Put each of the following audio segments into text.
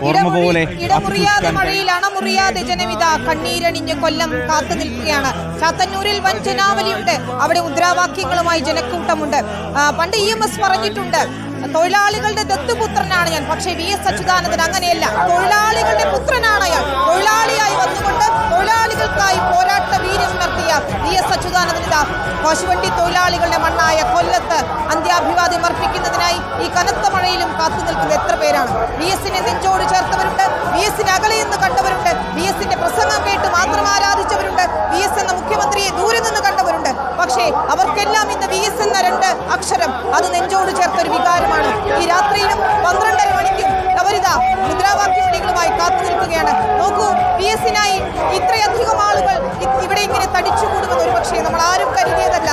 ഓർമ്മ പോലെ ഇടമുറിയാതെ മഴയിൽ അണമുറിയാതെ ജനമിത കണ്ണീരണിഞ്ഞ് കൊല്ലം കാത്തു നിൽക്കുകയാണ്. ചാത്തന്നൂരിൽ വൻ ജനാവലിയുണ്ട്. അവിടെ മുദ്രാവാക്യങ്ങളുമായി ജനക്കൂട്ടമുണ്ട്. പണ്ട് EMS പറഞ്ഞിട്ടുണ്ട്, തൊഴിലാളികളുടെ ദത്തുപുത്രനാണ് ഞാൻ. പക്ഷേ VS അച്യുതാനന്ദൻ അങ്ങനെയല്ല. തൊഴിലാളികളുടെ പുത്രനാണ് അയാൾ. തൊഴിലാളിയായി വന്നുകൊണ്ട് തൊഴിലാളികൾക്കായി പോരാട്ട വീര്യം നടത്തിയ VS അച്യുതാനന്ദൻ ഇതാ കശുവണ്ടി തൊഴിലാളികളുടെ മണ്ണായ കൊല്ലത്ത് അന്ത്യാഭിവാദ്യം അർപ്പിക്കുന്നതിനായി ഈ കനത്ത മഴയിലും കാത്തു നിൽക്കുന്ന എത്ര പേരാണ്. VS-നെ നെഞ്ചോട് ചേർത്തവരുണ്ട്, VS-നെ അകലെ നിന്ന് കണ്ടവരുണ്ട്, VS-ന്റെ പ്രസംഗം കേട്ട് മാത്രം ആരാധിച്ചവരുണ്ട്, VS എന്ന മുഖ്യമന്ത്രിയെ ദൂരെ നിന്ന് കണ്ടവരുണ്ട്. പക്ഷേ അവർക്കെല്ലാം ഇന്ന് VS എന്ന 2 അക്ഷരം അത് നെഞ്ചോട് ചേർത്തൊരു വികാരമാണ്. ഈ രാത്രിയിലും 12:30 മണിക്കും അവരിതാ മുദ്രാവാക്യ വിളികളുമായി കാത്തു നിൽക്കുകയാണ്. നോക്കൂ, VS-നായി ഇത്രയധികം ആളുകൾ ഇവിടെ ഇങ്ങനെ തടിച്ചുകൂടുമെന്ന് ഒരുപക്ഷെ നമ്മൾ ആരും കരുതിയതല്ല.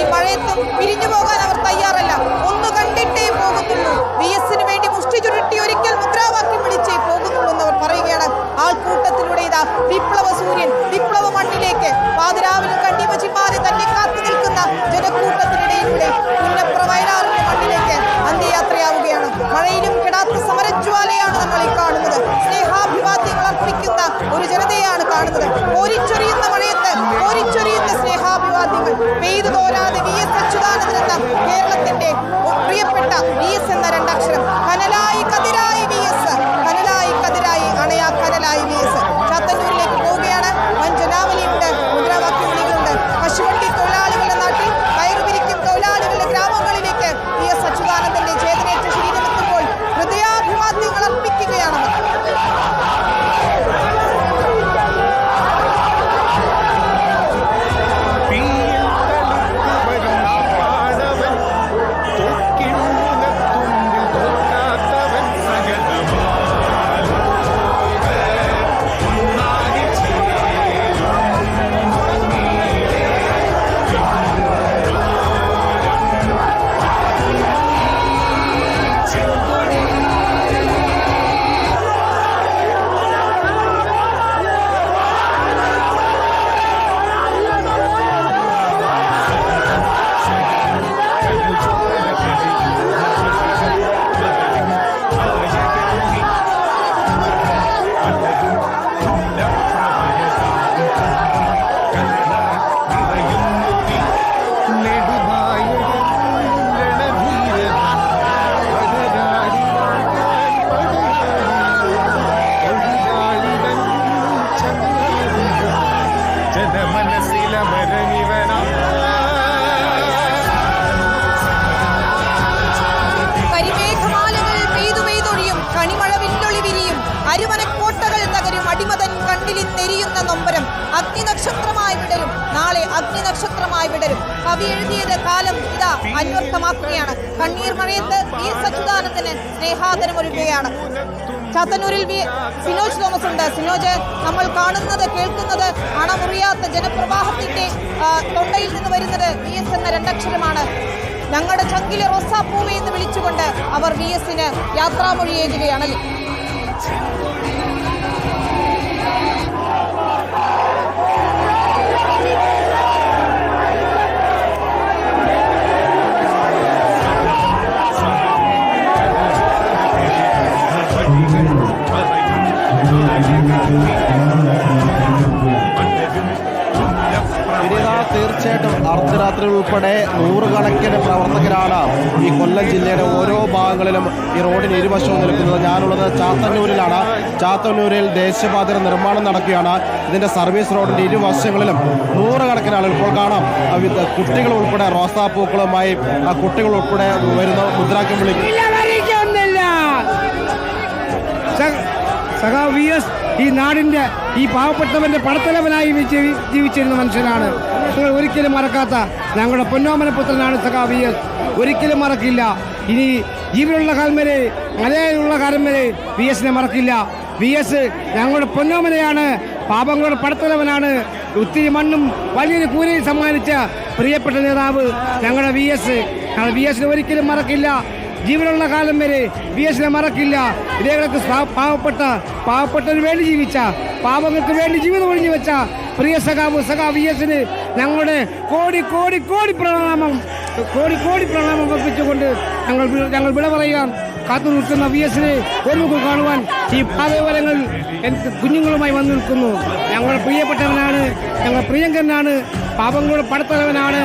ഈ മഴയത്തും പിരിഞ്ഞു പോകാൻ അവർ തയ്യാറല്ല. ഒന്ന് കണ്ടിട്ടേ പോകുന്നുള്ളൂ. VS-ന് വേണ്ടി മുഷ്ടി ചുരുട്ടി ഒരിക്കൽ മുദ്രാവാക്യം വിളിച്ചേ പോകുന്നുള്ളൂ എന്നവർ പറയുകയാണ്. ആൾക്കൂട്ടത്തിലൂടെ ഇതാ വിപ്ലവ സൂര്യൻ വിപ്ലവ മണ്ണിലേക്ക് പാതിരാവിലെ കണ്ണിമച്ചിമാരെ തന്നെ കാത്തു നിൽക്കുന്ന ജനക്കൂട്ടത്തിനിടയിലൂടെ പുന്നപ്ര വയലാറിന്റെ മണ്ണിലേക്ക് അന്ത്യയാത്രയാവുകയാണ്. മഴയിലും കിടാത്ത സമരജ്വാലയാണ് നമ്മൾ ഈ കാണുന്നത്. സ്നേഹാഭിവാദ്യങ്ങൾ അർപ്പിക്കുന്ന ഒരു ജനതയാണ് കാണുന്നത്. കോരിച്ചൊരിയുന്ന മഴയത്ത് കോരിച്ചൊരിയുന്ന സ്നേഹാഭിവാദ്യങ്ങൾ പെയ്തു തോരാതെ VS അച്യുതാനന്ദൻ എന്ന കേരളത്തിന്റെ പ്രിയപ്പെട്ട VS എന്ന 2 അക്ഷരം. കനലായി കതിരായി VS, കനലായി കതിരായി അണയാ കനലായി VS. ചാത്തന്നൂരിലേക്ക് പോവുകയാണ്. വൻ ജനാവലിയുണ്ട്, മുദ്രാവാക്യ വിളികളുണ്ട്. കശുവണ്ടി തൊഴിലാളികളുടെ നാട്ടിൽ കയറുപിരിക്കും തൊഴിലാളികളുടെ ഗ്രാമങ്ങളിലേക്ക് VS അച്യുതാനന്ദന്റെ ചേതനേറ്റ ശരീരമെത്തുമ്പോൾ ഹൃദയാഭിവാദ്യങ്ങൾ അർപ്പിക്കുകയാണെന്ന് അഗ്നിനക്ഷത്രമായി വിടരും. നാളെ അഗ്നിനക്ഷത്രമായി വിടരും. കവി എഴുതിയത് കാലം ഇതാ അന്വർത്ഥമാക്കുകയാണ്. കണ്ണീർ മഴയത്ത് VS അച്യുതാനന്ദന് സ്നേഹാദരമൊരുക്കുകയാണ്. ചാത്തന്നൂരിൽ സിനോജ് തോമസ് ഉണ്ട്. സിനോജ്, നമ്മൾ കാണുന്നത് കേൾക്കുന്നത് അണമുറിയാത്ത ജനപ്രവാഹത്തിന്റെ തൊണ്ടയിൽ നിന്ന് വരുന്നത് VS എന്ന 2 അക്ഷരമാണ്. ഞങ്ങളുടെ ചങ്കിലെ റോസാപ്പൂവെ എന്ന് വിളിച്ചുകൊണ്ട് അവർ VS-ന് യാത്രാമൊഴിയേകുകയാണല്ലോ. തീർച്ചയായിട്ടും അർദ്ധരാത്രി ഉൾപ്പെടെ 100 കണക്കിന് പ്രവർത്തകരാണ് ഈ കൊല്ലം ജില്ലയുടെ ഓരോ ഭാഗങ്ങളിലും ഈ റോഡിന് ഇരുവശവും നിൽക്കുന്നത്. ഞാനുള്ളത് ചാത്തന്നൂരിലാണ്. ചാത്തന്നൂരിൽ ദേശീയപാതയുടെ നിർമ്മാണം നടക്കുകയാണ്. ഇതിന്റെ സർവീസ് റോഡിന്റെ ഇരുവശങ്ങളിലും 100 കണക്കിന് ആളുകൾ ഇപ്പോൾ കാണാം. കുട്ടികൾ ഉൾപ്പെടെ റോസാപ്പൂക്കളുമായി കുട്ടികൾ ഉൾപ്പെടെ വരുന്ന മുദ്രാവാക്യം വിളിക്കും. VS ഈ നാടിന്റെ ഈ പാവപ്പെട്ടവന്റെ പടത്തലവനായി ജീവിച്ചിരുന്ന മനുഷ്യനാണ്. നിങ്ങൾ ഒരിക്കലും മറക്കാത്ത ഞങ്ങളുടെ പൊന്നോമന പുത്രനാണ് VS. ഒരിക്കലും മറക്കില്ല. ഇനി ജീവനുള്ള കാലം വരെ, മലയാളിയുള്ള കാലം വരെ VS-നെ മറക്കില്ല. VS ഞങ്ങളുടെ പൊന്നോമനയാണ്, പാപങ്ങളുടെ പടത്തലവനാണ്. ഒത്തിരി മണ്ണും വലിയൊരു കൂരയും സമ്മാനിച്ച പ്രിയപ്പെട്ട നേതാവ് ഞങ്ങളുടെ VS. ഞങ്ങൾ VS-നെ ഒരിക്കലും മറക്കില്ല. ജീവനുള്ള കാലം വരെ VS-നെ മറക്കില്ല. ഇതേകൾക്ക് പാവപ്പെട്ടവന് വേണ്ടി ജീവിച്ച, പാവങ്ങൾക്ക് വേണ്ടി ജീവിതം ഒഴിഞ്ഞു വെച്ച പ്രിയ സഖാവ് VS-ന് ഞങ്ങളുടെ കോടി പ്രണാമം അർപ്പിച്ചുകൊണ്ട് ഞങ്ങൾ വിട പറയാം. കാത്തു നിൽക്കുന്ന VS-നെ ഒരു നോക്ക് കാണുവാൻ ഈ പാതയോരങ്ങളിൽ കുഞ്ഞുങ്ങളുമായി വന്നു നിൽക്കുന്നു. ഞങ്ങളുടെ പ്രിയപ്പെട്ടവനാണ്, ഞങ്ങൾ പ്രിയങ്കരനാണ്, പാപങ്ങളുടെ പടത്തലവനാണ്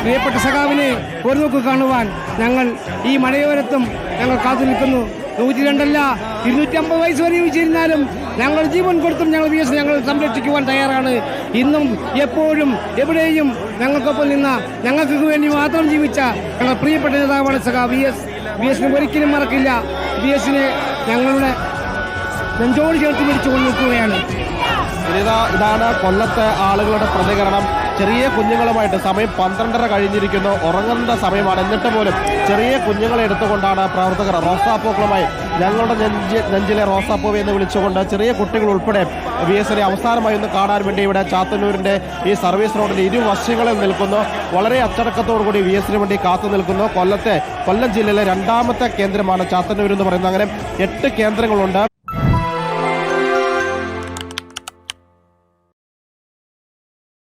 പ്രിയപ്പെട്ട സഖാവിനെ ഒരു നോക്ക് കാണുവാൻ ഞങ്ങൾ ഈ മലയോരത്തും ഞങ്ങൾ കാത്തു നിൽക്കുന്നു. 102 250 വയസ്സ് വരെ ജീവിച്ചിരുന്നാലും ഞങ്ങൾ ജീവൻ കൊടുത്തും ഞങ്ങൾ VS ഞങ്ങൾ സംരക്ഷിക്കുവാൻ തയ്യാറാണ്. ഇന്നും എപ്പോഴും എവിടെയും ഞങ്ങൾക്കൊപ്പം നിന്ന, ഞങ്ങൾക്ക് വേണ്ടി മാത്രം ജീവിച്ച ഞങ്ങൾ പ്രിയപ്പെട്ട നേതാവാണ് സഖാവ് VS-നെ ഒരിക്കലും മറക്കില്ല. VS-നെ ഞങ്ങളുടെ നെഞ്ചോട് ചേർത്ത് പിടിച്ചുകൊണ്ട് നിൽക്കുകയാണ്. ഇതാണ് കൊല്ലത്തെ ആളുകളുടെ പ്രതികരണം. ചെറിയ കുഞ്ഞുങ്ങളുമായിട്ട് സമയം 12:30 കഴിഞ്ഞിരിക്കുന്നു, ഉറങ്ങുന്ന സമയമാണ്. എന്നിട്ട് പോലും ചെറിയ കുഞ്ഞുങ്ങളെ എടുത്തുകൊണ്ടാണ് പ്രവർത്തകർ റോസാപ്പൂക്കളുമായി ഞങ്ങളുടെ നെഞ്ചിലെ റോസാപ്പൂവ് എന്ന് വിളിച്ചുകൊണ്ട് ചെറിയ കുട്ടികൾ ഉൾപ്പെടെ VS-നെ അവസാനമായി ഒന്ന് കാണാൻ വേണ്ടി ഇവിടെ ചാത്തന്നൂരിൻ്റെ ഈ സർവീസ് റോഡിൽ ഇരുവശങ്ങളിൽ നിൽക്കുന്നു. വളരെ അച്ചടക്കത്തോടുകൂടി VS-ന് വേണ്ടി കാത്തു നിൽക്കുന്നു. കൊല്ലം ജില്ലയിലെ 2ാമത്തെ കേന്ദ്രമാണ് ചാത്തന്നൂർ എന്ന് പറയുന്നത്. അങ്ങനെ 8 കേന്ദ്രങ്ങളുണ്ട്.